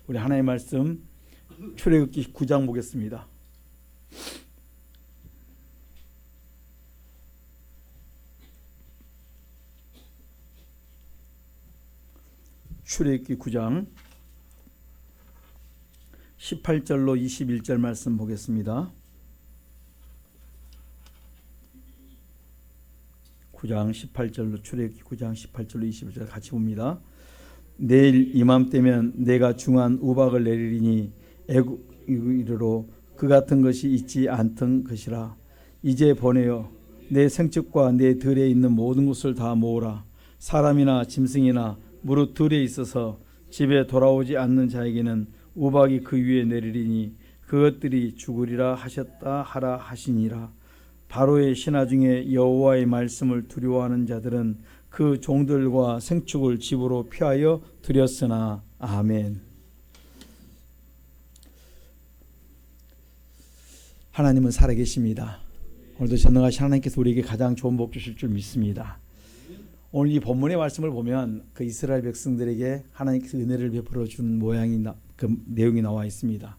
우리 하나님의 말씀 출애굽기 9장 보겠습니다. 출애굽기 9장 18절로 21절 말씀 보겠습니다. 9장 18절로 출애굽기 9장 18절로 21절 같이 봅니다. 내일 이맘때면 내가 중한 우박을 내리리니 애굽으로 그 같은 것이 있지 않던 것이라. 이제 보내어 내 생축과 내 들에 있는 모든 것을 다 모으라. 사람이나 짐승이나 무릇 들에 있어서 집에 돌아오지 않는 자에게는 우박이 그 위에 내리리니 그것들이 죽으리라 하셨다 하라 하시니라. 바로의 신하 중에 여호와의 말씀을 두려워하는 자들은 그 종들과 생축을 집으로 피하여 드렸으나. 아멘. 하나님은 살아계십니다. 오늘도 전능하신 하나님께서 우리에게 가장 좋은 복 주실 줄 믿습니다. 오늘 이 본문의 말씀을 보면 그 이스라엘 백성들에게 하나님께서 은혜를 베풀어 준 모양이 그 내용이 나와 있습니다.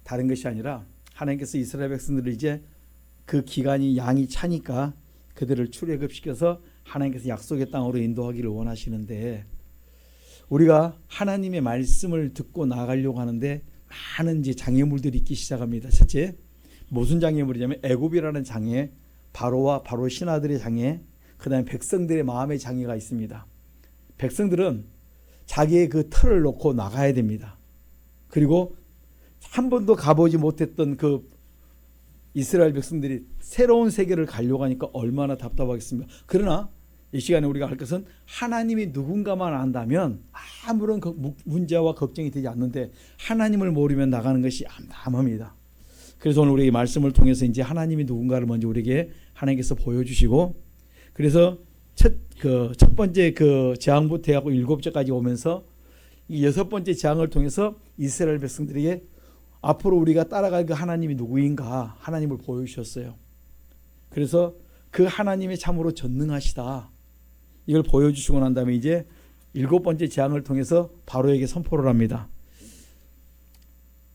다른 것이 아니라 하나님께서 이스라엘 백성들을 이제 그 기간이 양이 차니까 그들을 출애굽시켜서 하나님께서 약속의 땅으로 인도하기를 원하시는데, 우리가 하나님의 말씀을 듣고 나가려고 하는데 많은 이제 장애물들이 있기 시작합니다. 첫째, 무슨 장애물이냐면 애굽이라는 장애, 바로와 바로 신하들의 장애, 그 다음에 백성들의 마음의 장애가 있습니다. 백성들은 자기의 그 틀을 놓고 나가야 됩니다. 그리고 한 번도 가보지 못했던 그 이스라엘 백성들이 새로운 세계를 가려고 하니까 얼마나 답답하겠습니까? 그러나 이 시간에 우리가 할 것은 하나님이 누군가만 안다면 아무런 문제와 걱정이 되지 않는데, 하나님을 모르면 나가는 것이 암담합니다. 그래서 오늘 우리의 말씀을 통해서 이제 하나님이 누군가를 먼저 우리에게 하나님께서 보여주시고, 그래서 첫 번째 그 재앙부터 해갖고 7절까지 오면서 이 6번째 재앙을 통해서 이스라엘 백성들에게 앞으로 우리가 따라갈 그 하나님이 누구인가 하나님을 보여주셨어요. 그래서 그 하나님이 참으로 전능하시다, 이걸 보여주시고 난 다음에 이제 7번째 재앙을 통해서 바로에게 선포를 합니다.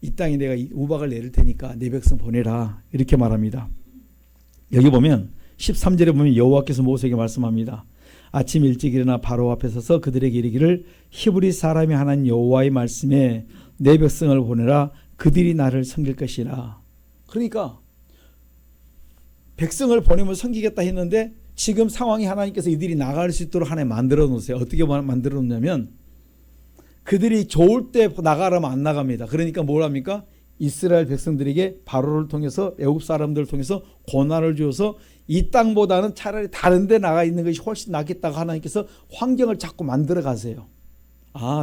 이 땅에 내가 우박을 내릴 테니까 내 백성 보내라, 이렇게 말합니다. 여기 보면 13절에 보면 여호와께서 모세에게 말씀합니다. 아침 일찍 일어나 바로 앞에 서서 그들에게 이르기를 히브리 사람이 하나님 여호와의 말씀에 내 백성을 보내라. 그들이 나를 섬길 것이라. 그러니까 백성을 보내면 섬기겠다 했는데 지금 상황이 하나님께서 이들이 나갈 수 있도록 하나님 만들어 놓으세요. 어떻게 만들어 놓냐면 그들이 좋을 때 나가라면 안 나갑니다. 그러니까 뭘 합니까? 이스라엘 백성들에게 바로를 통해서 애굽 사람들을 통해서 고난을 주어서 이 땅보다는 차라리 다른 데 나가 있는 것이 훨씬 낫겠다고 하나님께서 환경을 자꾸 만들어 가세요.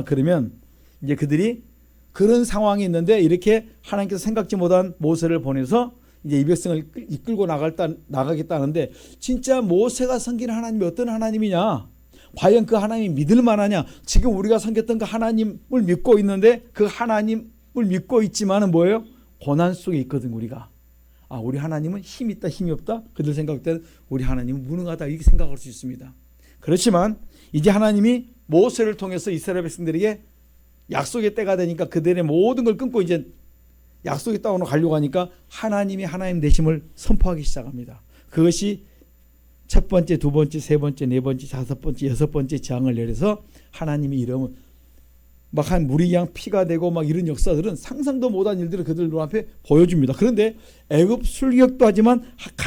그러면 이제 그들이 그런 상황이 있는데 이렇게 하나님께서 생각지 못한 모세를 보내서 이제 이 백성을 이끌고 나가겠다는데, 진짜 모세가 섬기는 하나님이 어떤 하나님이냐? 과연 그 하나님이 믿을 만하냐? 지금 우리가 섬겼던 그 하나님을 믿고 있는데 그 하나님을 믿고 있지만은 뭐예요? 고난 속에 있거든 우리가. 우리 하나님은 힘이 있다 힘이 없다? 그들 생각 때는 우리 하나님은 무능하다, 이렇게 생각할 수 있습니다. 그렇지만 이제 하나님이 모세를 통해서 이스라엘 백성들에게 약속의 때가 되니까 그들의 모든 걸 끊고 이제 약속의 땅으로 가려고 하니까 하나님이 하나님 되심을 선포하기 시작합니다. 그것이 첫 번째, 두 번째, 세 번째, 네 번째, 다섯 번째, 여섯 번째 재앙을 내려서 하나님의 이름은 막 한 물이 그냥 피가 되고 막 이런 역사들은 상상도 못한 일들을 그들 눈앞에 보여줍니다. 그런데 애굽 술교역도 하지만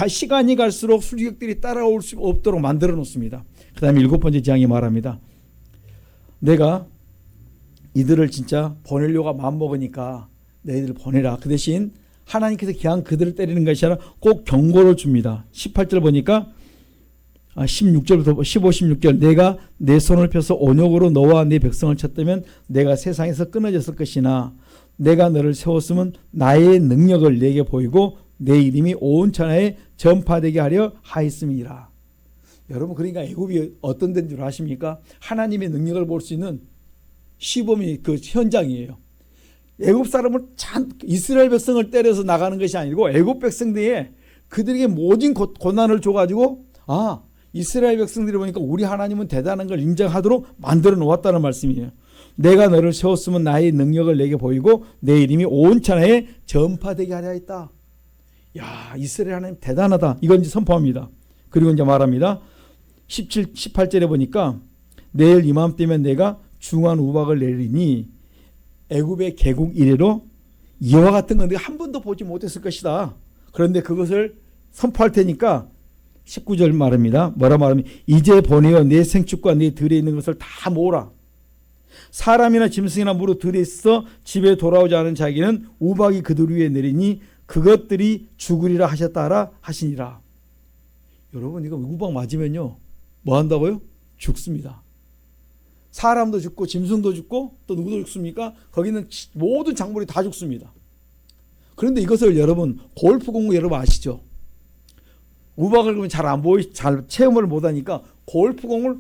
시간이 갈수록 술교역들이 따라올 수 없도록 만들어 놓습니다. 그 다음에 7번째 재앙이 말합니다. 내가 이들을 진짜 보내려고 마음먹으니까 너희들을 보내라. 그 대신 하나님께서 그냥 그들을 때리는 것이 아니라 꼭 경고를 줍니다. 18절 보니까 16절부터 15, 16절 내가 내 손을 펴서 온욕으로 너와 네 백성을 쳤다면 내가 세상에서 끊어졌을 것이나 내가 너를 세웠으면 나의 능력을 네게 보이고 내 이름이 온 천하에 전파되게 하려 하였음이라. 여러분, 그러니까 애굽이 어떤 데인 줄 아십니까? 하나님의 능력을 볼 수 있는 시범이 그 현장이에요. 애굽 사람을 이스라엘 백성을 때려서 나가는 것이 아니고 애굽 백성들이 그들에게 모진 고난을 줘가지고 이스라엘 백성들이 보니까 우리 하나님은 대단한 걸 인정하도록 만들어 놓았다는 말씀이에요. 내가 너를 세웠으면 나의 능력을 내게 보이고 내 이름이 온 천하에 전파되게 하려 했다. 야, 이스라엘 하나님 대단하다. 이건 이제 선포합니다. 그리고 이제 말합니다. 18절에 보니까 내일 이맘때면 내가 중한 우박을 내리니 애굽의 개국 이래로 이와 같은 건 내가 한 번도 보지 못했을 것이다. 그런데 그것을 선포할 테니까 19절 말합니다. 뭐라 말하면 이제 보내어 내 생축과 내 들에 있는 것을 다 모으라. 사람이나 짐승이나 무로 들에 있어 집에 돌아오지 않은 자에게는 우박이 그들 위에 내리니 그것들이 죽으리라 하셨다라 하시니라. 여러분 이거 우박 맞으면요 뭐 한다고요? 죽습니다. 사람도 죽고 짐승도 죽고 또 누구도 죽습니까? 거기는 모든 작물이 다 죽습니다. 그런데 이것을 여러분 골프공을 여러분 아시죠? 우박을 그러면 잘 안 보이, 잘 체험을 못하니까 골프공을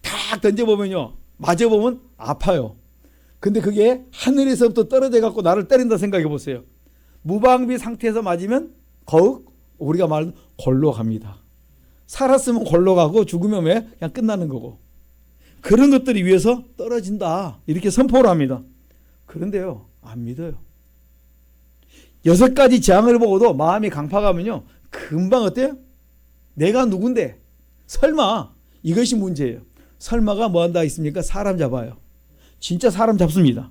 탁 던져보면요 맞아보면 아파요. 근데 그게 하늘에서부터 떨어져 갖고 나를 때린다 생각해 보세요. 무방비 상태에서 맞으면 거욱 우리가 말하는 골로 갑니다. 살았으면 골로 가고 죽으면 왜? 그냥 끝나는 거고. 그런 것들이 위에서 떨어진다 이렇게 선포를 합니다. 그런데요 안 믿어요. 6가지 재앙을 보고도 마음이 강팍하면요 금방 어때요? 내가 누군데? 설마 이것이 문제예요. 설마가 뭐 한다 있습니까? 사람 잡아요. 진짜 사람 잡습니다.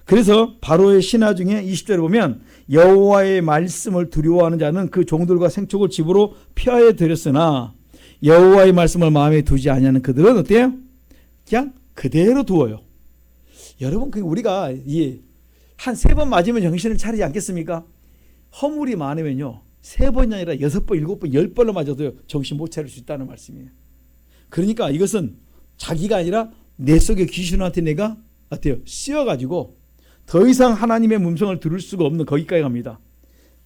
그래서 바로의 신하 중에 20절에 보면 여호와의 말씀을 두려워하는 자는 그 종들과 생축을 집으로 피하여 들였으나 여호와의 말씀을 마음에 두지 아니하는 그들은 어때요? 그냥 그대로 두어요. 여러분 우리가 한 3번 맞으면 정신을 차리지 않겠습니까? 허물이 많으면요 3번이 아니라 6번, 7번, 10번을 맞아도 정신 못 차릴 수 있다는 말씀이에요. 그러니까 이것은 자기가 아니라 내 속의 귀신한테 내가 어때요? 씌워가지고 더 이상 하나님의 음성을 들을 수가 없는 거기까지 갑니다.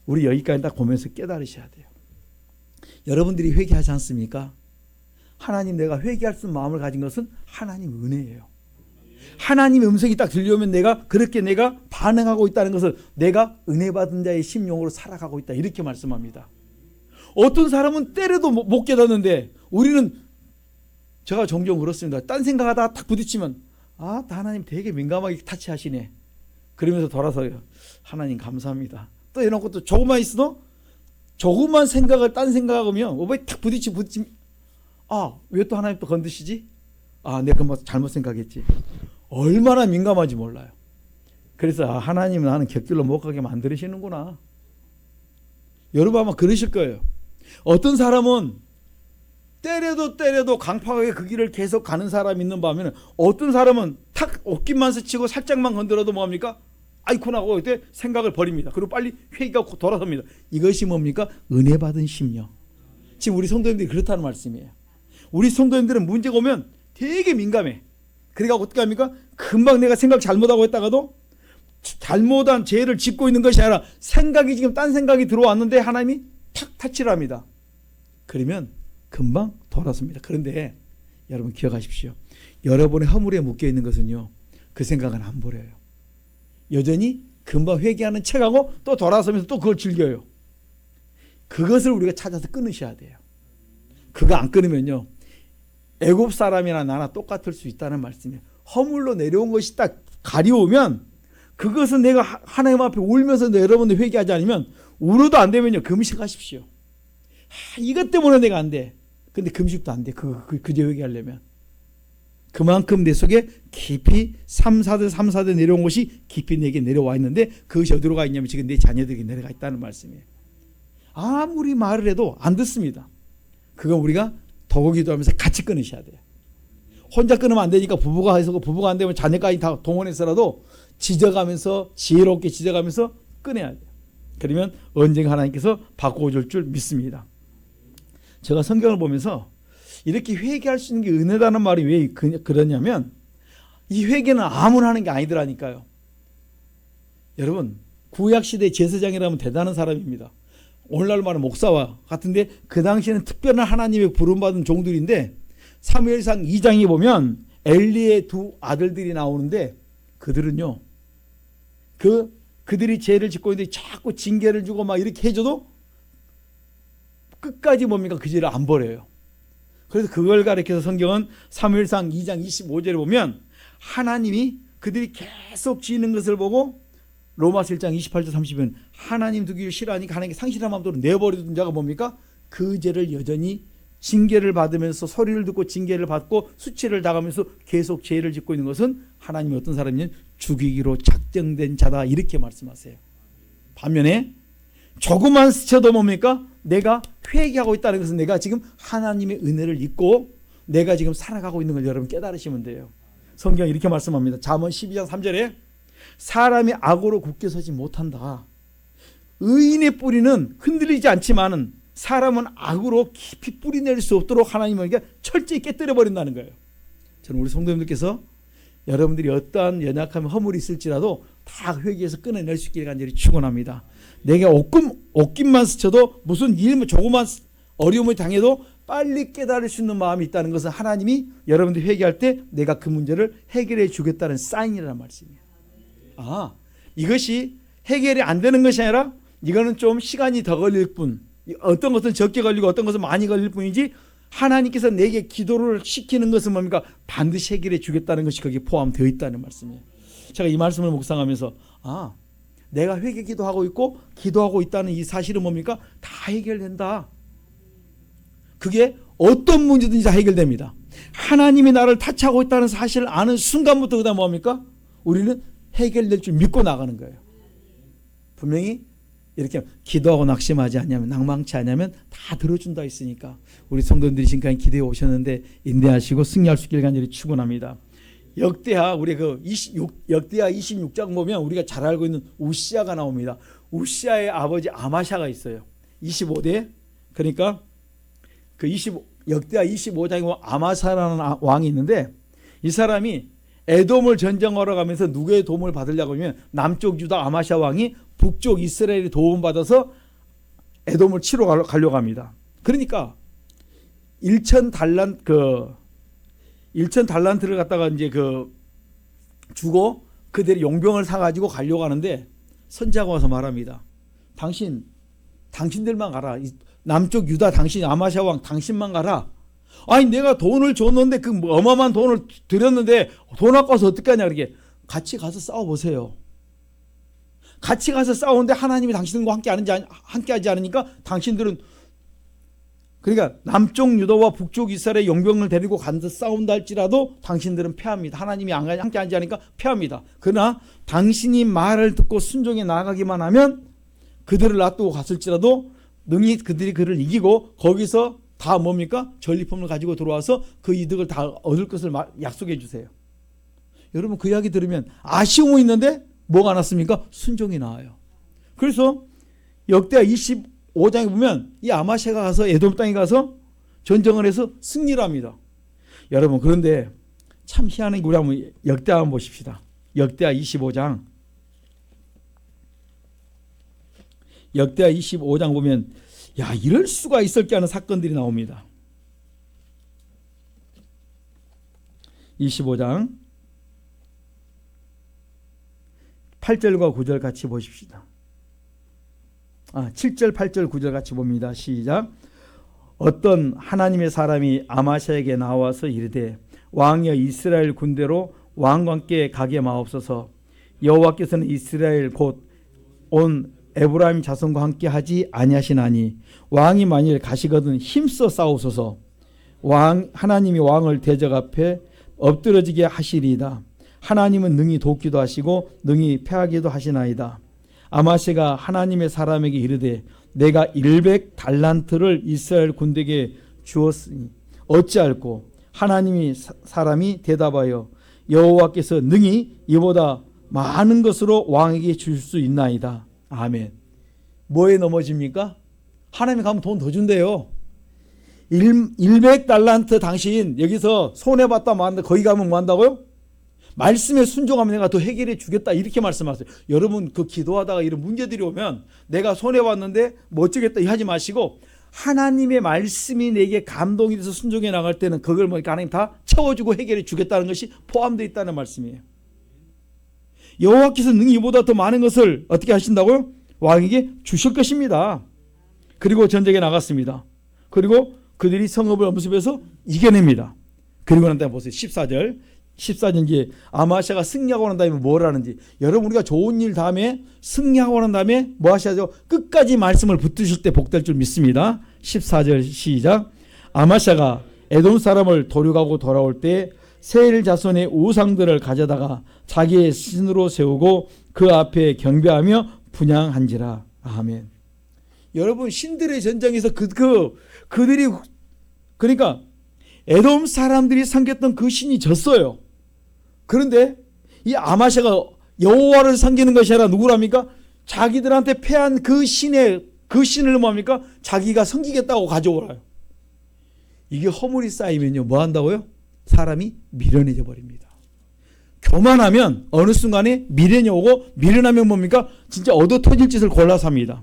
우리 여기까지 딱 보면서 깨달으셔야 돼요. 여러분들이 회개하지 않습니까? 하나님 내가 회개할 수 있는 마음을 가진 것은 하나님 은혜예요. 하나님 음성이 딱 들려오면 내가 그렇게 내가 반응하고 있다는 것을 내가 은혜 받은 자의 심령으로 살아가고 있다 이렇게 말씀합니다. 어떤 사람은 때려도 못 깨닫는데 우리는 제가 종종 그렇습니다. 딴 생각하다가 딱 부딪히면 하나님 되게 민감하게 타치하시네. 그러면서 돌아서요. 하나님 감사합니다. 또 이런 것도 조금만 있어도 조금만 생각을 딴 생각하면 왜 딱 부딪히면 왜 또 하나님 또 건드시지? 내가 뭐 잘못 생각했지. 얼마나 민감한지 몰라요. 그래서 하나님은 나는 곁길로 못 가게 만드시는구나. 여러분 아마 그러실 거예요. 어떤 사람은 때려도 강팍하게 그 길을 계속 가는 사람이 있는 반면에 어떤 사람은 탁 옷깃만 스치고 살짝만 건드려도 뭐합니까? 아이콘 하고 이때 생각을 버립니다. 그리고 빨리 회개하고 돌아섭니다. 이것이 뭡니까? 은혜 받은 심령. 지금 우리 성도님들이 그렇다는 말씀이에요. 우리 성도님들은 문제가 오면 되게 민감해. 그러니까 어떻게 합니까? 금방 내가 생각 잘못하고 했다가도 잘못한 죄를 짚고 있는 것이 아니라 생각이 지금 딴 생각이 들어왔는데 하나님이 탁 타치를 합니다. 그러면 금방 돌아섭니다. 그런데 여러분 기억하십시오. 여러분의 허물에 묶여있는 것은요 그 생각은 안 버려요. 여전히 금방 회개하는 척하고 또 돌아서면서 또 그걸 즐겨요. 그것을 우리가 찾아서 끊으셔야 돼요. 그거 안 끊으면요 애굽 사람이나 나나 똑같을 수 있다는 말씀이에요. 허물로 내려온 것이 딱 가려우면 그것은 내가 하나님 앞에 울면서 여러분들 회개하지 않으면 울어도 안 되면요 금식하십시오. 이것 때문에 내가 안 돼. 근데 금식도 안 돼. 그저 회개하려면. 그만큼 내 속에 깊이 3사대 내려온 것이 깊이 내게 내려와 있는데 그것이 어디로 가 있냐면 지금 내 자녀들에게 내려가 있다는 말씀이에요. 아무리 말을 해도 안 듣습니다. 그건 우리가 더욱기도 하면서 같이 끊으셔야 돼요. 혼자 끊으면 안 되니까 부부가 해서 부부가 안 되면 자녀까지 다 동원해서라도 지져가면서 지혜롭게 지져가면서 끊어야 돼요. 그러면 언젠가 하나님께서 바꿔줄 줄 믿습니다. 제가 성경을 보면서 이렇게 회개할 수 있는 게 은혜라는 말이 왜 그러냐면 이 회개는 아무나 하는 게 아니더라니까요. 여러분 구약시대 제사장이라면 대단한 사람입니다. 오늘날 말은 목사와 같은데 그 당시에는 특별한 하나님의 부름받은 종들인데 사무엘상 2장에 보면 엘리의 2 아들들이 나오는데 그들은요 그들이 죄를 짓고 있는데 자꾸 징계를 주고 막 이렇게 해줘도 끝까지 뭡니까? 그 죄를 안 버려요. 그래서 그걸 가리켜서 성경은 사무엘상 2장 25절에 보면 하나님이 그들이 계속 지는 것을 보고 로마서 1장 28절 30은 하나님 두기를 싫어하니까 하나님께 상실한 마음으로 내버려둔 자가 뭡니까? 그 죄를 여전히 징계를 받으면서 소리를 듣고 징계를 받고 수치를 당하면서 계속 죄를 짓고 있는 것은 하나님이 어떤 사람이냐? 죽이기로 작정된 자다 이렇게 말씀하세요. 반면에 조금만 스쳐도 뭡니까? 내가 회개하고 있다는 것은 내가 지금 하나님의 은혜를 잊고 내가 지금 살아가고 있는 걸 여러분 깨달으시면 돼요. 성경이 이렇게 말씀합니다. 잠언 12장 3절에 사람이 악으로 굳게 서지 못한다. 의인의 뿌리는 흔들리지 않지만은 사람은 악으로 깊이 뿌리낼 수 없도록 하나님은 철저히 깨뜨려 버린다는 거예요. 저는 우리 성도님들께서 여러분들이 어떠한 연약함 허물이 있을지라도 다 회개해서 끊어낼 수 있기를 간절히 축원합니다. 내가 옷깃만 스쳐도 무슨 일 조그만 어려움을 당해도 빨리 깨달을 수 있는 마음이 있다는 것은 하나님이 여러분들이 회개할 때 내가 그 문제를 해결해 주겠다는 사인이라는 말씀이에요. 이것이 해결이 안 되는 것이 아니라 이거는 좀 시간이 더 걸릴 뿐, 어떤 것은 적게 걸리고 어떤 것은 많이 걸릴 뿐이지 하나님께서 내게 기도를 시키는 것은 뭡니까? 반드시 해결해 주겠다는 것이 거기에 포함되어 있다는 말씀이에요. 제가 이 말씀을 묵상하면서 내가 회개 기도하고 있고 기도하고 있다는 이 사실은 뭡니까? 다 해결된다. 그게 어떤 문제든지 다 해결됩니다. 하나님이 나를 타치하고 있다는 사실을 아는 순간부터 그다음 뭡니까? 우리는 해결될 줄 믿고 나가는 거예요. 분명히 이렇게 기도하고 낙심하지 않냐면 낭망치 않냐면 다 들어준다 했으니까 우리 성도님들이 지금까지 기도해 오셨는데 인내하시고 승리할 수 있기를 간절히 축원합니다. 역대하 우리 역대하 26장 보면 우리가 잘 알고 있는 우시아가 나옵니다. 우시아의 아버지 아마샤가 있어요. 25대 그러니까 역대하 25장에 보면 아마샤라는 왕이 있는데 이 사람이 에돔을 전쟁하러 가면서 누구의 도움을 받으려고 하면 남쪽 유다 아마샤 왕이 북쪽 이스라엘의 도움받아서 에돔을 치러 가려고 합니다. 그러니까 1,000달란트를 갖다가 이제 주고 그들이 용병을 사가지고 가려고 하는데 선지자가 와서 말합니다. 당신들만 가라. 남쪽 유다 당신 아마샤 왕 당신만 가라. 아니 내가 돈을 줬는데 그 어마어마한 돈을 드렸는데 돈 아까워서 어떡하냐 그러게 같이 가서 싸워보세요. 같이 가서 싸우는데 하나님이 당신들과 함께하지 않으니까 당신들은 그러니까 남쪽 유다와 북쪽 이스라엘의 용병을 데리고 가서 싸운다 할지라도 당신들은 패합니다. 하나님이 함께하지 않으니까 패합니다. 그러나 당신이 말을 듣고 순종해 나가기만 하면 그들을 놔두고 갔을지라도 능히 그들이 그를 이기고 거기서 다 뭡니까? 전리품을 가지고 들어와서 그 이득을 다 얻을 것을 약속해 주세요. 여러분 그 이야기 들으면 아쉬움이 있는데 뭐가 났습니까? 순종이 나와요. 그래서 역대하 25장에 보면 이 아마샤가 가서 에돔 땅에 가서 전쟁을 해서 승리를 합니다. 여러분 그런데 참 희한한 게 우리 한번 역대하 한번 보십시다. 역대하 25장 역대하 25장 보면 이럴 수가 있을까 하는 사건들이 나옵니다. 25장 8절과 9절 같이 보십시다. 7절 8절 9절 같이 봅니다. 시작. 어떤 하나님의 사람이 아마샤에게 나와서 이르되 왕이여 이스라엘 군대로 왕과 함께 가게 마옵소서. 여호와께서는 이스라엘 곧 온 에브라임 자손과 함께 하지 아니하시나니 왕이 만일 가시거든 힘써 싸우소서. 하나님이 왕을 대적 앞에 엎드러지게 하시리이다. 하나님은 능히 돕기도 하시고 능히 패하기도 하시나이다. 아마샤가 하나님의 사람에게 이르되 내가 100달란트를 이스라엘 군대에게 주었으니 어찌할꼬. 하나님이 사람이 대답하여 여호와께서 능히 이보다 많은 것으로 왕에게 줄 수 있나이다. 아멘. 뭐에 넘어집니까? 하나님이 가면 돈 더 준대요. 100달란트 당신 여기서 손해봤다 뭐한다 거기 가면 뭐 한다고요? 말씀에 순종하면 내가 더 해결해 주겠다 이렇게 말씀하세요. 여러분 그 기도하다가 이런 문제들이 오면 내가 손해봤는데 뭐 어쩌겠다 하지 마시고 하나님의 말씀이 내게 감동이 돼서 순종해 나갈 때는 그걸 하나님 다 채워주고 해결해 주겠다는 것이 포함되어 있다는 말씀이에요. 여호와께서 능히 이보다 더 많은 것을 어떻게 하신다고요? 왕에게 주실 것입니다. 그리고 전쟁에 나갔습니다. 그리고 그들이 성읍을 엄습해서 이겨냅니다. 그리고 난 다음에 보세요. 14절 14절 아마샤가 승리하고 난 다음에 뭘 하는지. 여러분 우리가 좋은 일 다음에 승리하고 난 다음에 뭐 하셔야죠? 끝까지 말씀을 붙드실 때 복될 줄 믿습니다. 14절 시작. 아마샤가 에돔 사람을 도륙하고 돌아올 때 세일 자손의 우상들을 가져다가 자기의 신으로 세우고 그 앞에 경배하며 분향한지라. 아멘. 여러분 신들의 전쟁에서 그들이 그러니까 에돔 사람들이 섬겼던 그 신이 졌어요. 그런데 이 아마샤가 여호와를 섬기는 것이 아니라 누구랍니까? 자기들한테 패한 그 신을 뭡니까? 자기가 섬기겠다고 가져오라요. 이게 허물이 쌓이면요 뭐 한다고요? 사람이 미련해져 버립니다. 교만하면 어느 순간에 미련이 오고 미련하면 뭡니까? 진짜 얻어 터질 짓을 골라서 합니다.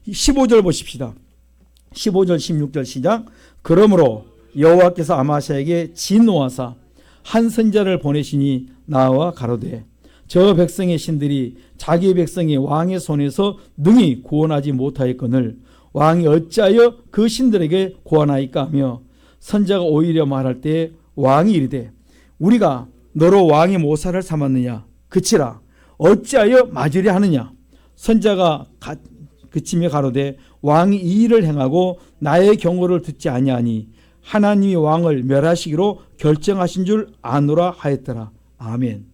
15절 보십시다. 15절 16절 시작. 그러므로 여호와께서 아마샤에게 진노하사 한 선지자를 보내시니 나와 가로되 저 백성의 신들이 자기 백성이 왕의 손에서 능히 구원하지 못하였거늘 왕이 어찌하여 그 신들에게 구원하이까 하며 선지자가 오히려 말할 때 왕이 이르되 우리가 너로 왕의 모사를 삼았느냐 그치라 어찌하여 맞으려 하느냐. 선지자가 그치며 가로되 왕이 이 일을 행하고 나의 경고를 듣지 아니하니 하나님이 왕을 멸하시기로 결정하신 줄 아노라 하였더라. 아멘.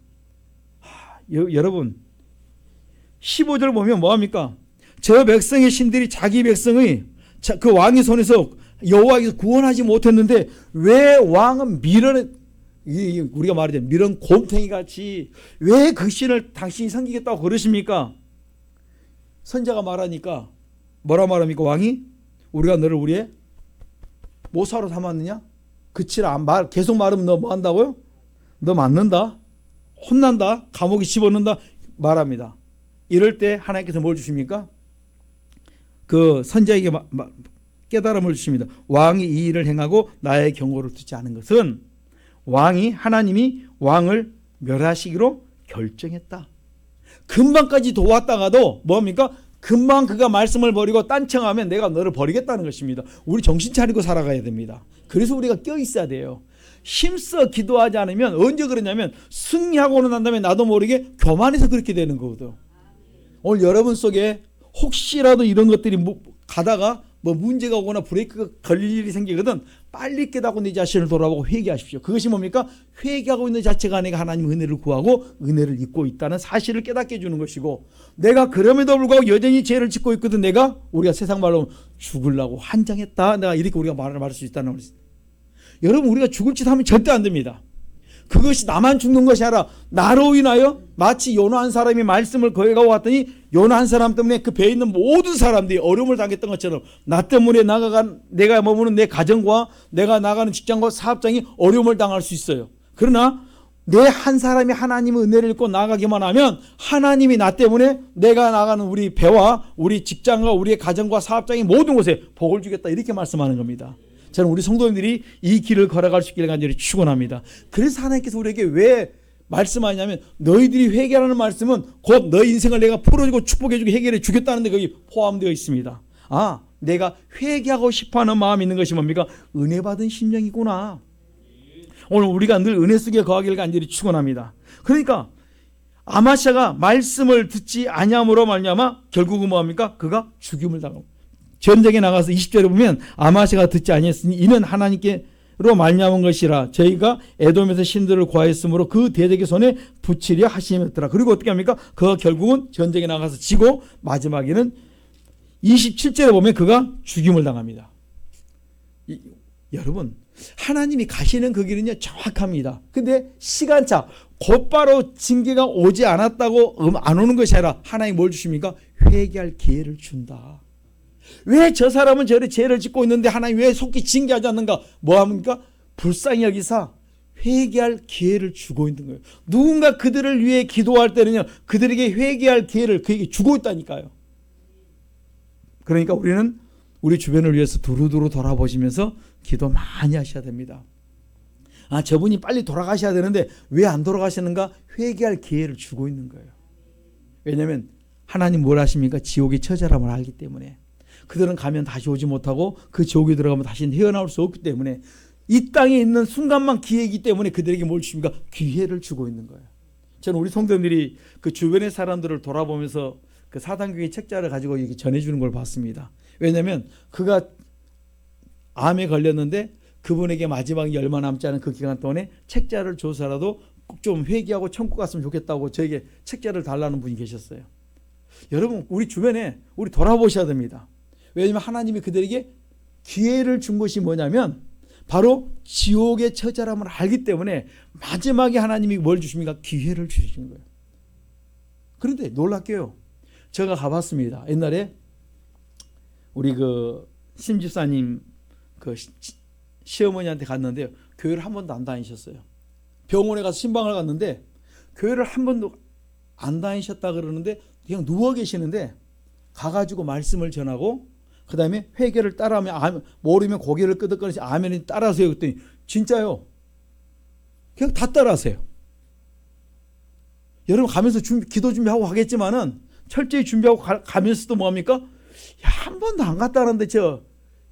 여러분 15절 보면 뭐합니까? 저 백성의 신들이 자기 백성의 그 왕의 손에서 여호와께서 구원하지 못했는데 왜 왕은 우리가 말하자 미련 곰탱이 같이 왜 그 신을 당신이 섬기겠다고 그러십니까? 선지자가 말하니까 뭐라 말합니까? 왕이 우리가 너를 우리의 모사로 삼았느냐? 그치라 계속 말하면 너 뭐 한다고요? 너 맞는다? 혼난다? 감옥에 집어넣는다? 말합니다. 이럴 때 하나님께서 뭘 주십니까? 그 선지자에게 깨달음을 주십니다. 왕이 이 일을 행하고 나의 경고를 듣지 않은 것은 하나님이 왕을 멸하시기로 결정했다. 금방까지 도왔다가도 뭡니까? 금방 그가 말씀을 버리고 딴청하면 내가 너를 버리겠다는 것입니다. 우리 정신 차리고 살아가야 됩니다. 그래서 우리가 껴있어야 돼요. 힘써 기도하지 않으면 언제 그러냐면 승리하고는 난 다음에 나도 모르게 교만해서 그렇게 되는 거거든. 오늘 여러분 속에 혹시라도 이런 것들이 가다가 문제가 오거나 브레이크가 걸릴 일이 생기거든 빨리 깨닫고 내 자신을 돌아보고 회개하십시오. 그것이 뭡니까? 회개하고 있는 자체가 내가 하나님 은혜를 구하고 은혜를 잊고 있다는 사실을 깨닫게 해주는 것이고 내가 그럼에도 불구하고 여전히 죄를 짓고 있거든 우리가 세상 말로 죽으려고 환장했다. 내가 이렇게 우리가 말할 수 있다는 것입니다. 여러분 우리가 죽을 짓 하면 절대 안 됩니다. 그것이 나만 죽는 것이 아니라 나로 인하여 마치 요나 한 사람이 말씀을 거행하고 왔더니 요나 한 사람 때문에 그 배에 있는 모든 사람들이 어려움을 당했던 것처럼 나 때문에 내가 머무는 내 가정과 내가 나가는 직장과 사업장이 어려움을 당할 수 있어요. 그러나 내 한 사람이 하나님의 은혜를 입고 나가기만 하면 하나님이 나 때문에 내가 나가는 우리 배와 우리 직장과 우리의 가정과 사업장이 모든 곳에 복을 주겠다 이렇게 말씀하는 겁니다. 저는 우리 성도님들이 이 길을 걸어갈 수 있기를 간절히 축원합니다. 그래서 하나님께서 우리에게 왜 말씀하냐면 너희들이 회개하는 말씀은 곧 너희 인생을 내가 풀어주고 축복해주고 해결해 주겠다는 데 거기 포함되어 있습니다. 내가 회개하고 싶어하는 마음이 있는 것이 뭡니까? 은혜 받은 심령이구나. 오늘 우리가 늘 은혜 속에 거하기를 간절히 축원합니다. 그러니까 아마샤가 말씀을 듣지 아니함으로 말미암아 결국은 뭐합니까? 그가 죽임을 당합니다. 전쟁에 나가서 20절에 보면 아마샤가 듣지 아니했으니 이는 하나님께로 말미암은 것이라 저희가 에돔에서 신들을 구하였으므로 그 대적의 손에 붙이려 하심이었더라. 그리고 어떻게 합니까? 그가 결국은 전쟁에 나가서 지고 마지막에는 27절에 보면 그가 죽임을 당합니다. 여러분 하나님이 가시는 그 길은요 정확합니다. 근데 시간차 곧바로 징계가 오지 않았다고 안 오는 것이 아니라 하나님이 뭘 주십니까? 회개할 기회를 준다. 왜 저 사람은 저래 죄를 짓고 있는데 하나님 왜 속히 징계하지 않는가? 뭐합니까? 불쌍히 여기사 회개할 기회를 주고 있는 거예요. 누군가 그들을 위해 기도할 때는요 그들에게 회개할 기회를 그에게 주고 있다니까요. 그러니까 우리는 우리 주변을 위해서 두루두루 돌아보시면서 기도 많이 하셔야 됩니다. 저분이 빨리 돌아가셔야 되는데 왜 안 돌아가시는가? 회개할 기회를 주고 있는 거예요. 왜냐하면 하나님 뭘 하십니까? 지옥의 처자람을 알기 때문에. 그들은 가면 다시 오지 못하고 그 지옥에 들어가면 다시 헤어나올 수 없기 때문에 이 땅에 있는 순간만 기회이기 때문에 그들에게 뭘 주십니까? 기회를 주고 있는 거예요. 저는 우리 성도님들이 그 주변의 사람들을 돌아보면서 그 사단교회 책자를 가지고 이렇게 전해주는 걸 봤습니다. 왜냐하면 그가 암에 걸렸는데 그분에게 마지막에 얼마 남지 않은 그 기간 동안에 책자를 줘서라도 꼭 좀 회개하고 천국 갔으면 좋겠다고 저에게 책자를 달라는 분이 계셨어요. 여러분, 우리 주변에 우리 돌아보셔야 됩니다. 왜냐하면 하나님이 그들에게 기회를 준 것이 뭐냐면 바로 지옥의 처자람을 알기 때문에 마지막에 하나님이 뭘 주십니까? 기회를 주시는 거예요. 그런데 놀랍게요, 제가 가봤습니다. 옛날에 우리 그 심집사님 그 시어머니한테 갔는데요, 교회를 한 번도 안 다니셨어요. 병원에 가서 신방을 갔는데 교회를 한 번도 안 다니셨다 그러는데 그냥 누워 계시는데 가가지고 말씀을 전하고 그 다음에 회개를 따라하면 모르면 고개를 끄덕거리시 아멘을 따라하세요. 그랬더니 진짜요. 그냥 다 따라하세요. 여러분 가면서 기도 준비하고 가겠지만은 철저히 준비하고 가면서도 뭐합니까? 야, 한 번도 안 갔다는데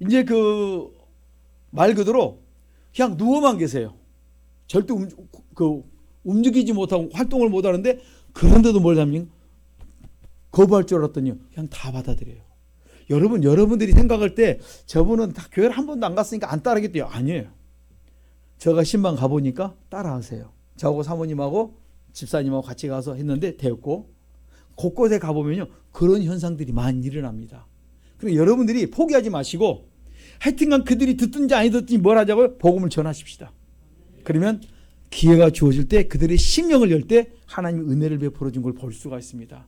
이제 그 말 그대로 그냥 누워만 계세요. 절대 움직이지 못하고 활동을 못 하는데 그런데도 뭘 잡니까? 거부할 줄 알았더니 그냥 다 받아들여요. 여러분들이 생각할 때 저분은 다 교회를 한 번도 안 갔으니까 안 따르겠대요. 아니에요. 제가 신방 가보니까 따라하세요. 저하고 사모님하고 집사님하고 같이 가서 했는데 되었고, 곳곳에 가보면요 그런 현상들이 많이 일어납니다. 그러니까 여러분들이 포기하지 마시고 하여튼간 그들이 듣든지 안 듣든지 뭘 하자고요? 복음을 전하십시다. 그러면 기회가 주어질 때 그들의 심령을 열 때 하나님의 은혜를 베풀어 준 걸 볼 수가 있습니다.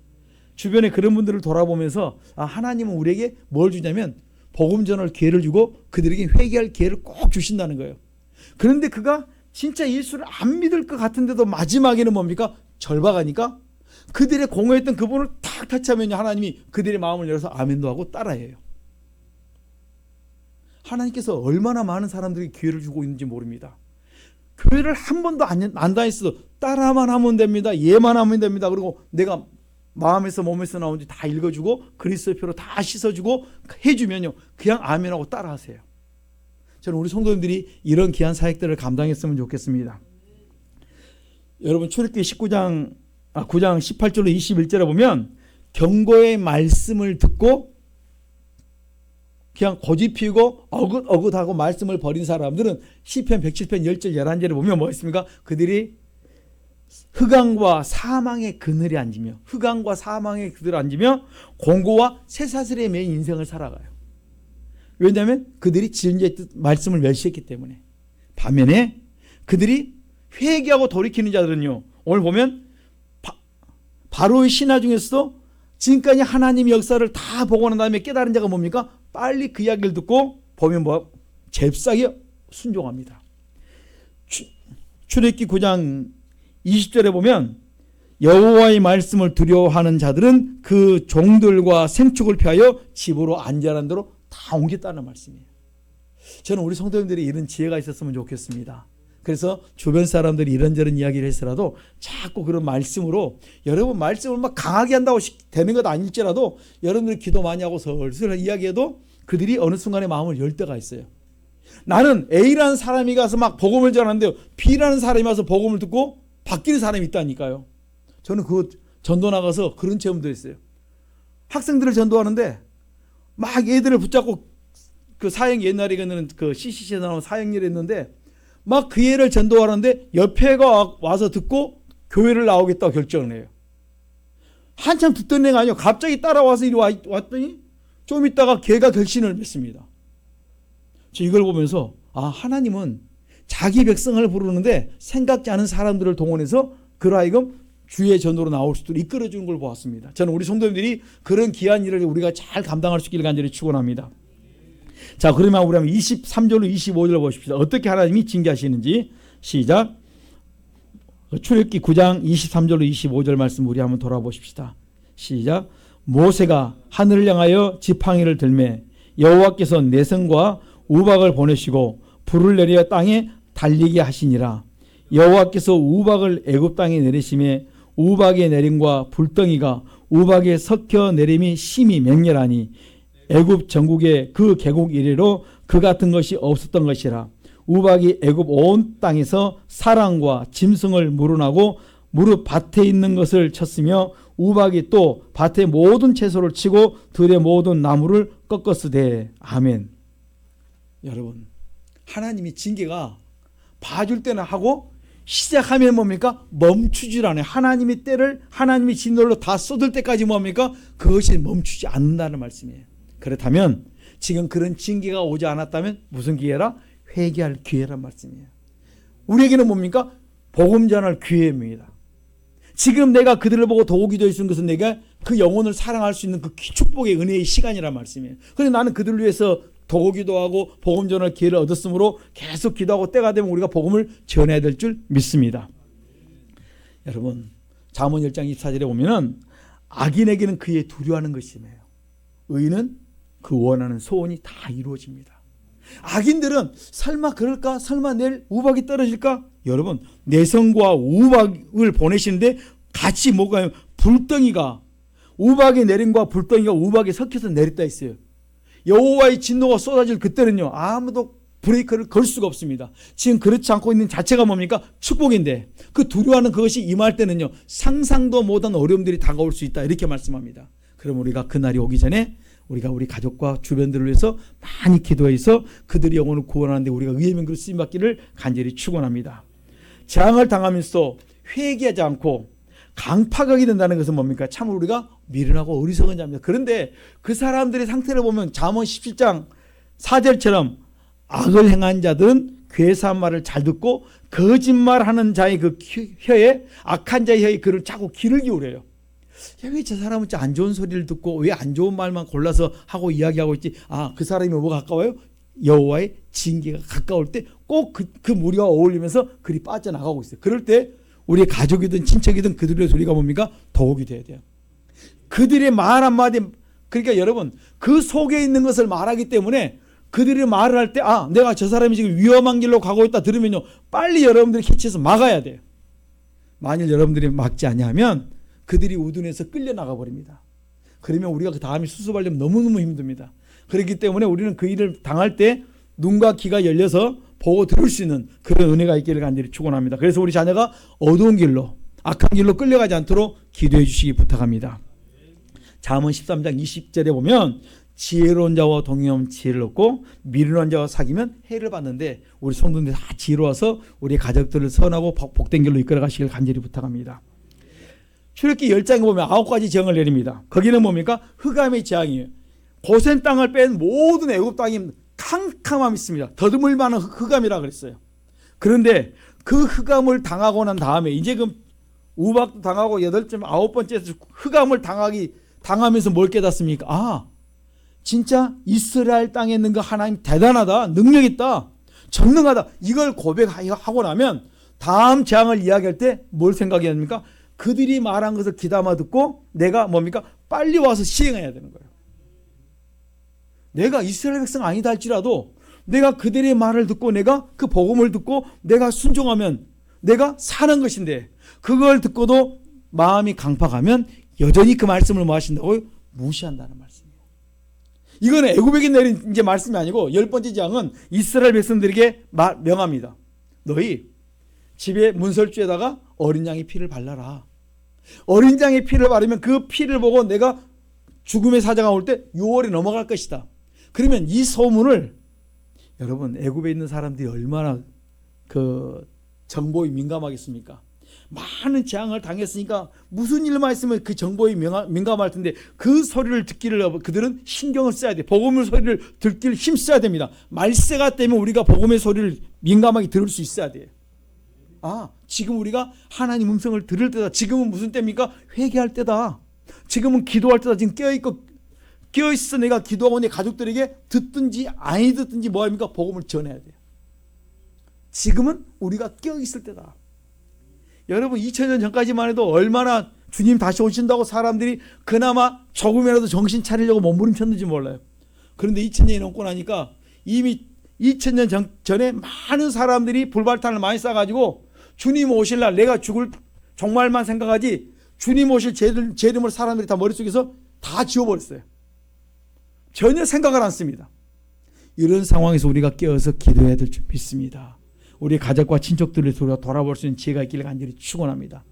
주변에 그런 분들을 돌아보면서 하나님은 우리에게 뭘 주냐면 복음 전할 기회를 주고 그들에게 회개할 기회를 꼭 주신다는 거예요. 그런데 그가 진짜 예수를 안 믿을 것 같은데도 마지막에는 뭡니까? 절박하니까 그들의 공허했던 그분을 탁 터치하면 하나님이 그들의 마음을 열어서 아멘도 하고 따라해요. 하나님께서 얼마나 많은 사람들에게 기회를 주고 있는지 모릅니다. 교회를 한 번도 안 다녔어도 따라만 하면 됩니다. 예만 하면 됩니다. 그리고 내가 마음에서 몸에서 나온지 다 읽어주고 그리스도의 피로 다 씻어주고 해주면요 그냥 아멘하고 따라하세요. 저는 우리 성도님들이 이런 귀한 사역들을 감당했으면 좋겠습니다. 여러분 출애굽기 9장 18절로 21절에 보면 경고의 말씀을 듣고 그냥 고집 피우고 어긋하고 말씀을 버린 사람들은 시편 107편 10절 11절에 보면 뭐 있습니까? 그들이 흑암과 사망의 그늘에 앉으며 공고와 쇠사슬에 매인 인생을 살아가요. 왜냐하면 그들이 지은자의 뜻 말씀을 멸시했기 때문에. 반면에 그들이 회개하고 돌이키는 자들은요 오늘 보면 바로의 신하 중에서도 지금까지 하나님의 역사를 다 보고 난 다음에 깨달은 자가 뭡니까? 빨리 그 이야기를 듣고 보면 잽싸게 순종합니다. 출애굽기 9장 20절에 보면 여호와의 말씀을 두려워하는 자들은 그 종들과 생축을 피하여 집으로 안전한 대로 다 옮겼다는 말씀이에요. 저는 우리 성도님들이 이런 지혜가 있었으면 좋겠습니다. 그래서 주변 사람들이 이런저런 이야기를 해서라도 자꾸 그런 말씀으로 여러분 말씀을 막 강하게 한다고 되는 것 아닐지라도 여러분들이 기도 많이 하고 설설 이야기해도 그들이 어느 순간에 마음을 열 때가 있어요. 나는 A라는 사람이 가서 막 복음을 전하는데 B라는 사람이 와서 복음을 듣고 바뀌는 사람이 있다니까요. 저는 그 전도 나가서 그런 체험도 했어요. 학생들을 전도하는데 막 애들을 붙잡고 그 사형 옛날에 그 CCC에 나온 사형일 했는데 막 그 애를 전도하는데 옆에가 와서 듣고 교회를 나오겠다고 결정을 해요. 한참 듣던 애가 아니요. 갑자기 따라와서 이리 왔더니 좀 있다가 걔가 결심을 했습니다. 저 이걸 보면서 하나님은 자기 백성을 부르는데 생각지 않은 사람들을 동원해서 그라이금 주의 전도로 나올 수도 이끌어주는 걸 보았습니다. 저는 우리 성도님들이 그런 귀한 일을 우리가 잘 감당할 수 있기를 간절히 축원합니다. 자, 그러면 우리 한번 23절로 25절 보십시다. 어떻게 하나님이 징계하시는지 시작. 출애굽기 9장 23절로 25절 말씀 우리 한번 돌아보십시다. 시작. 모세가 하늘을 향하여 지팡이를 들매 여호와께서 내성과 우박을 보내시고 불을 내려 땅에 달리게 하시니라. 여호와께서 우박을 애굽 땅에 내리심에 우박의 내림과 불덩이가 우박에 섞여 내림이 심히 맹렬하니 애굽 전국에 그 계곡 이래로 그 같은 것이 없었던 것이라. 우박이 애굽 온 땅에서 사람과 짐승을 물어나고 무릇 밭에 있는 것을 쳤으며 우박이 또 밭의 모든 채소를 치고 들의 모든 나무를 꺾었으되. 아멘. 여러분, 하나님이 징계가 봐줄 때는 하고 시작하면 뭡니까? 멈추질 않아요. 하나님의 때를 하나님이 진노로 다 쏟을 때까지 뭡니까? 그것이 멈추지 않는다는 말씀이에요. 그렇다면 지금 그런 징계가 오지 않았다면 무슨 기회라? 회개할 기회란 말씀이에요. 우리에게는 뭡니까? 복음 전할 기회입니다. 지금 내가 그들을 보고 도우기도해 주는 것은 내가 그 영혼을 사랑할 수 있는 그 축복의 은혜의 시간이란 말씀이에요. 그런데 나는 그들을 위해서 도우기도 하고 복음 전할 기회를 얻었으므로 계속 기도하고 때가 되면 우리가 복음을 전해야 될 줄 믿습니다. 여러분, 잠언 1장 24절에 보면은 악인에게는 그의 두려워하는 것이며 의인은 그 원하는 소원이 다 이루어집니다. 악인들은 설마 그럴까? 설마 내일 우박이 떨어질까? 여러분, 내성과 우박을 보내시는데 같이 뭐가 불덩이가 우박이 내림과 불덩이가 우박에 섞여서 내렸다 했어요. 여호와의 진노가 쏟아질 그때는요, 아무도 브레이크를 걸 수가 없습니다. 지금 그렇지 않고 있는 자체가 뭡니까? 축복인데 그 두려워하는 그것이 임할 때는요, 상상도 못한 어려움들이 다가올 수 있다, 이렇게 말씀합니다. 그럼 우리가 그날이 오기 전에 우리가 우리 가족과 주변들을 위해서 많이 기도해서 그들의 영혼을 구원하는데 우리가 의의 명으로 쓰임받기를 간절히 축원합니다. 재앙을 당하면서 회개하지 않고 강팍하게 된다는 것은 뭡니까? 참으로 우리가 미련하고 어리석은 자입니다. 그런데 그 사람들의 상태를 보면 잠언 17장 4절처럼 악을 행한 자들은 괴사한 말을 잘 듣고 거짓말하는 자의 그 혀에, 악한 자의 혀에 그를 자꾸 귀를 기울여요. 왜 저 사람은 안 좋은 소리를 듣고 왜 안 좋은 말만 골라서 하고 이야기하고 있지? 아, 그 사람이 뭐가 가까워요? 여호와의 징계가 가까울 때 꼭 그 무리와 어울리면서 그리 빠져나가고 있어요. 그럴 때 우리의 가족이든 친척이든 그들의 소리가 뭡니까? 도움이 돼야 돼요. 그들의 말 한마디, 그러니까 여러분, 그 속에 있는 것을 말하기 때문에 그들이 말을 할 때, 아, 내가 저 사람이 지금 위험한 길로 가고 있다 들으면요, 빨리 여러분들이 캐치해서 막아야 돼요. 만일 여러분들이 막지 않으면 그들이 우둔해서 끌려나가 버립니다. 그러면 우리가 그 다음에 수습하려면 너무너무 힘듭니다. 그렇기 때문에 우리는 그 일을 당할 때 눈과 귀가 열려서 보고 들을 수 있는 그런 은혜가 있기를 간절히 축원합니다. 그래서 우리 자녀가 어두운 길로, 악한 길로 끌려가지 않도록 기도해 주시기 부탁합니다. 잠언 13장 20절에 보면 지혜로운 자와 동행하면 지혜를 얻고 미련한 자와 사귀면 해를 받는데, 우리 성도님들 다 지혜로워서 우리 가족들을 선하고 복된 길로 이끌어 가시길 간절히 부탁합니다. 출애굽기 10장에 보면 9가지 재앙을 내립니다. 거기는 뭡니까? 흑암의 재앙이에요. 고센 땅을 뺀 모든 애굽 땅이 캄캄함이 있습니다. 더듬을 만한 흑암이라 그랬어요. 그런데 그 흑암을 당하고 난 다음에 이제 그 우박도 당하고 8째, 9번째 흑암을 당하면서 뭘 깨닫습니까? 아, 진짜 이스라엘 땅에 있는 그 하나님 대단하다, 능력 있다, 전능하다, 이걸 고백하고 나면 다음 재앙을 이야기할 때 뭘 생각해야 됩니까? 그들이 말한 것을 귀담아 듣고 내가 뭡니까? 빨리 와서 시행해야 되는 거예요. 내가 이스라엘 백성 아니다 할지라도 내가 그들의 말을 듣고 내가 그 복음을 듣고 내가 순종하면 내가 사는 것인데, 그걸 듣고도 마음이 강팍하면 여전히 그 말씀을 뭐 하신다고요? 무시한다는 말씀이에요. 이거는 애굽에게 내린 이제 말씀이 아니고 10번째 재앙은 이스라엘 백성들에게 명합니다. 너희 집에 문설주에다가 어린 양의 피를 발라라. 어린 양의 피를 바르면 그 피를 보고 내가 죽음의 사자가 올 때 6월에 넘어갈 것이다. 그러면 이 소문을, 여러분, 애굽에 있는 사람들이 얼마나 그 정보에 민감하겠습니까? 많은 재앙을 당했으니까 무슨 일만 있으면 그 정보에 민감할 텐데 그 소리를 듣기를 그들은 신경을 써야 돼. 복음의 소리를 듣기를 힘써야 됩니다. 말세가 되면 우리가 복음의 소리를 민감하게 들을 수 있어야 돼요. 아, 지금 우리가 하나님 음성을 들을 때다. 지금은 무슨 때입니까? 회개할 때다. 지금은 기도할 때다. 지금 깨어있어 내가 기도하고 내 가족들에게 듣든지 아니 듣든지 뭐합니까? 복음을 전해야 돼요. 지금은 우리가 깨어있을 때다. 여러분, 2000년 전까지만 해도 얼마나 주님 다시 오신다고 사람들이 그나마 조금이라도 정신 차리려고 몸부림쳤는지 몰라요. 그런데 2000년이 넘고 나니까 이미 2000년 전에 많은 사람들이 불발탄을 많이 쏴가지고 주님 오실 날 내가 죽을 종말만 생각하지 주님 오실 제 이름을 사람들이 다 머릿속에서 다 지워버렸어요. 전혀 생각을 안 씁니다. 이런 상황에서 우리가 깨어서 기도해야 될 줄 믿습니다. 우리 가족과 친척들을 돌아볼 수 있는 지혜가 있기를 간절히 축원합니다.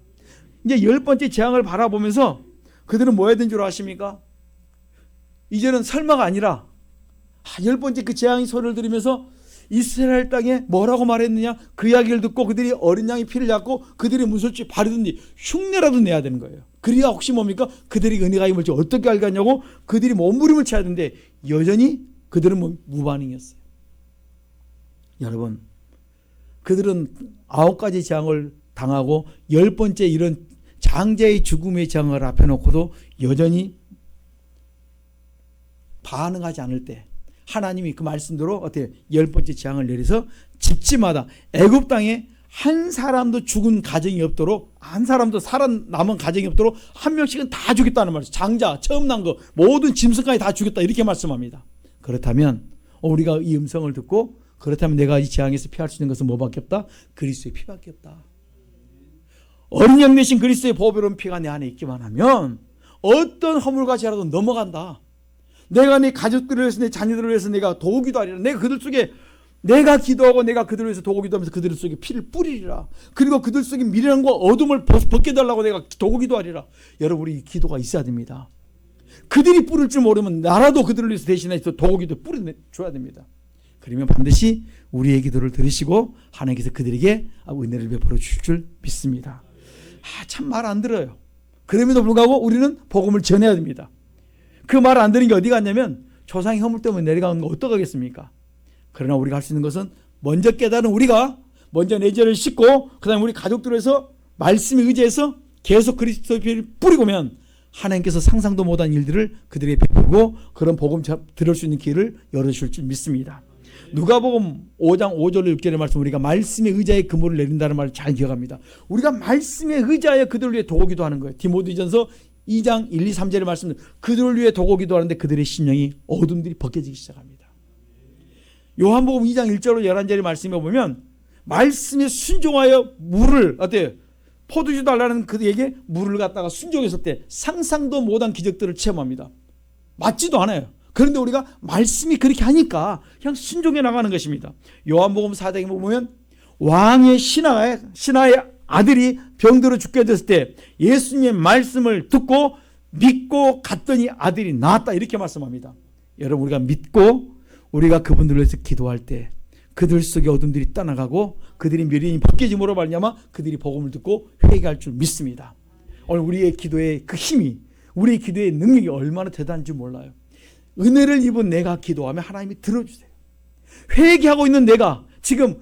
이제 10번째 재앙을 바라보면서 그들은 뭐 해야 되는 줄 아십니까? 이제는 설마가 아니라 10번째 그 재앙의 소리를 들으면서 이스라엘 땅에 뭐라고 말했느냐, 그 이야기를 듣고 그들이 어린 양의 피를 잡고 그들이 문설주에 바르든지 흉내라도 내야 되는 거예요. 그래야 혹시 뭡니까? 그들이 은혜가 임을지 어떻게 알겠냐고 그들이 몸부림을 쳐야 되는데 여전히 그들은 무반응이었어요. 여러분, 그들은 9가지 재앙을 당하고 10번째 이런 장자의 죽음의 재앙을 앞에 놓고도 여전히 반응하지 않을 때 하나님이 그 말씀대로 어떻게 10번째 재앙을 내려서 집집마다 애굽 땅에 한 사람도 죽은 가정이 없도록, 한 사람도 살아남은 가정이 없도록 한 명씩은 다 죽였다는 말이죠. 장자, 처음 난 거 모든 짐승까지 다 죽였다 이렇게 말씀합니다. 그렇다면 우리가 이 음성을 듣고 그렇다면 내가 이 재앙에서 피할 수 있는 것은 뭐밖에 없다? 그리스도의 피밖에 없다. 어린 양 대신 그리스도의 보배로운 피가 내 안에 있기만 하면 어떤 허물과지라도 넘어간다. 내가 내 가족들을 위해서, 내 자녀들을 위해서 내가 도우기도 하리라. 내가 그들 속에, 내가 기도하고 내가 그들을 위해서 도우기도 하면서 그들 속에 피를 뿌리리라. 그리고 그들 속에 미련과 어둠을 벗겨달라고 내가 도우기도 하리라. 여러분, 우리 기도가 있어야 됩니다. 그들이 뿌릴 줄 모르면 나라도 그들을 위해서 대신해서 도우기도 뿌려줘야 됩니다. 그러면 반드시 우리의 기도를 들으시고 하나님께서 그들에게 은혜를 베풀어 주실 줄 믿습니다. 참 말 안 들어요. 그럼에도 불구하고 우리는 복음을 전해야 됩니다. 그 말 안 듣는 게 어디 갔냐면 조상의 허물 때문에 내려가는 거 어떡하겠습니까? 그러나 우리가 할 수 있는 것은 먼저 깨달은 우리가 먼저 내 죄를 씻고 그 다음에 우리 가족들에서 말씀에 의지해서 계속 그리스도의 피를 뿌리고면 하나님께서 상상도 못한 일들을 그들에게 베풀고 그런 복음 들을 수 있는 기회를 열어주실 줄 믿습니다. 누가복음 5장 5절 6절의 말씀, 우리가 말씀에 의지하여 그물을 내린다는 말을 잘 기억합니다. 우리가 말씀에 의지하여 그들을 위해 도우기도 하는 거예요. 디모데전서 2장 1, 2, 3절의 말씀, 그들을 위해 도우기도 하는데 그들의 심령이 어둠들이 벗겨지기 시작합니다. 요한복음 2장 1절로 11절의 말씀에 보면 말씀에 순종하여 물을 어때요? 포도주 달라는 그에게 물을 갖다가 순종했을 때 상상도 못한 기적들을 체험합니다. 맞지도 않아요. 그런데 우리가 말씀이 그렇게 하니까 그냥 순종해 나가는 것입니다. 요한복음 4장에 보면 왕의 신하의 아들이 병들어 죽게 됐을 때 예수님의 말씀을 듣고 믿고 갔더니 아들이 나았다 이렇게 말씀합니다. 여러분, 우리가 믿고 우리가 그분들을 위해서 기도할 때 그들 속의 어둠들이 떠나가고 그들이 미련이 벗겨짐으로 말미암아 그들이 복음을 듣고 회개할 줄 믿습니다. 오늘 우리의 기도의 그 힘이, 우리의 기도의 능력이 얼마나 대단한지 몰라요. 은혜를 입은 내가 기도하면 하나님이 들어주세요. 회개하고 있는 내가, 지금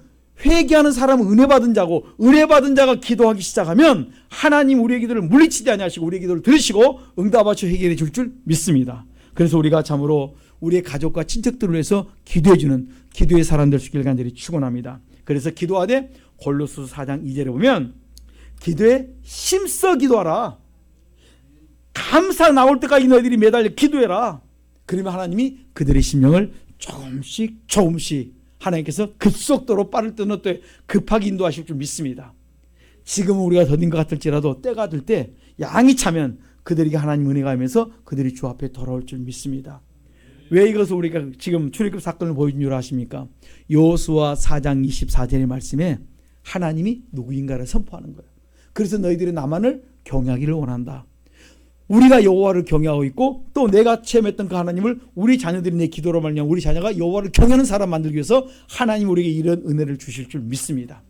회개하는 사람은 은혜 받은 자고 은혜 받은 자가 기도하기 시작하면 하나님 우리의 기도를 물리치지 아니하시고 우리의 기도를 들으시고 응답하셔 해결해 줄 줄 믿습니다. 그래서 우리가 참으로 우리의 가족과 친척들을 위해서 기도해주는 기도의 사람 될 수 있기를 간절히 축원합니다. 그래서 기도하되 골로새서 4장 2절에 보면 기도에 힘써 기도하라. 감사 나올 때까지 너희들이 매달려 기도해라. 그러면 하나님이 그들의 심령을 조금씩 하나님께서 급속도로 빠를 때 어때 급하게 인도하실 줄 믿습니다. 지금은 우리가 더딘 것 같을지라도 때가 될 때 양이 차면 그들에게 하나님 은혜가 하면서 그들이 주 앞에 돌아올 줄 믿습니다. 왜 이것을 우리가 지금 출애굽 사건을 보여준 줄 아십니까? 여호수아 4장 24절의 말씀에 하나님이 누구인가를 선포하는 거예요. 그래서 너희들이 나만을 경외하기를 원한다. 우리가 여호와를 경외하고 있고 또 내가 체험했던 그 하나님을 우리 자녀들이 내 기도로 말미암아 우리 자녀가 여호와를 경외하는 사람 만들기 위해서 하나님 우리에게 이런 은혜를 주실 줄 믿습니다.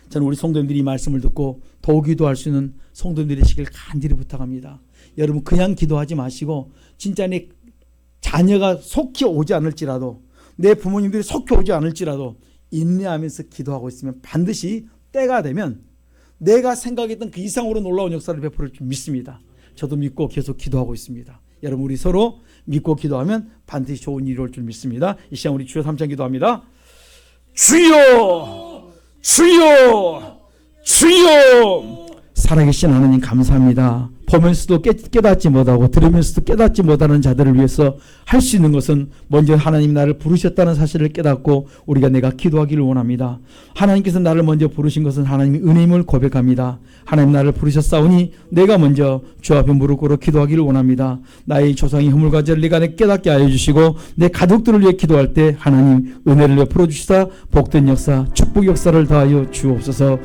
저는 우리 성도님들이 이 말씀을 듣고 더 기도할 수 있는 성도님들이 되시길 간절히 부탁합니다. 여러분, 그냥 기도하지 마시고 진짜 내 자녀가 속히 오지 않을지라도 내 부모님들이 속히 오지 않을지라도 인내하면서 기도하고 있으면 반드시 때가 되면 내가 생각했던 그 이상으로 놀라운 역사를 베풀을 줄 믿습니다. 저도 믿고 계속 기도하고 있습니다. 여러분, 우리 서로 믿고 기도하면 반드시 좋은 일이 올 줄 믿습니다. 이 시간 우리 주여 3장 기도합니다. 주여, 주여, 주여, 살아계신 하나님 감사합니다. 보면서도 깨닫지 못하고 들으면서도 깨닫지 못하는 자들을 위해서 할 수 있는 것은 먼저 하나님 나를 부르셨다는 사실을 깨닫고 우리가 내가 기도하기를 원합니다. 하나님께서 나를 먼저 부르신 것은 하나님의 은혜임을 고백합니다. 하나님 나를 부르셨사오니 내가 먼저 주 앞에 무릎 꿇어 기도하기를 원합니다. 나의 조상의 허물과 죄를 내가 깨닫게 하여 주시고 내 가족들을 위해 기도할 때 하나님 은혜를 베풀어 주시사 복된 역사 축복 역사를 더하여 주옵소서.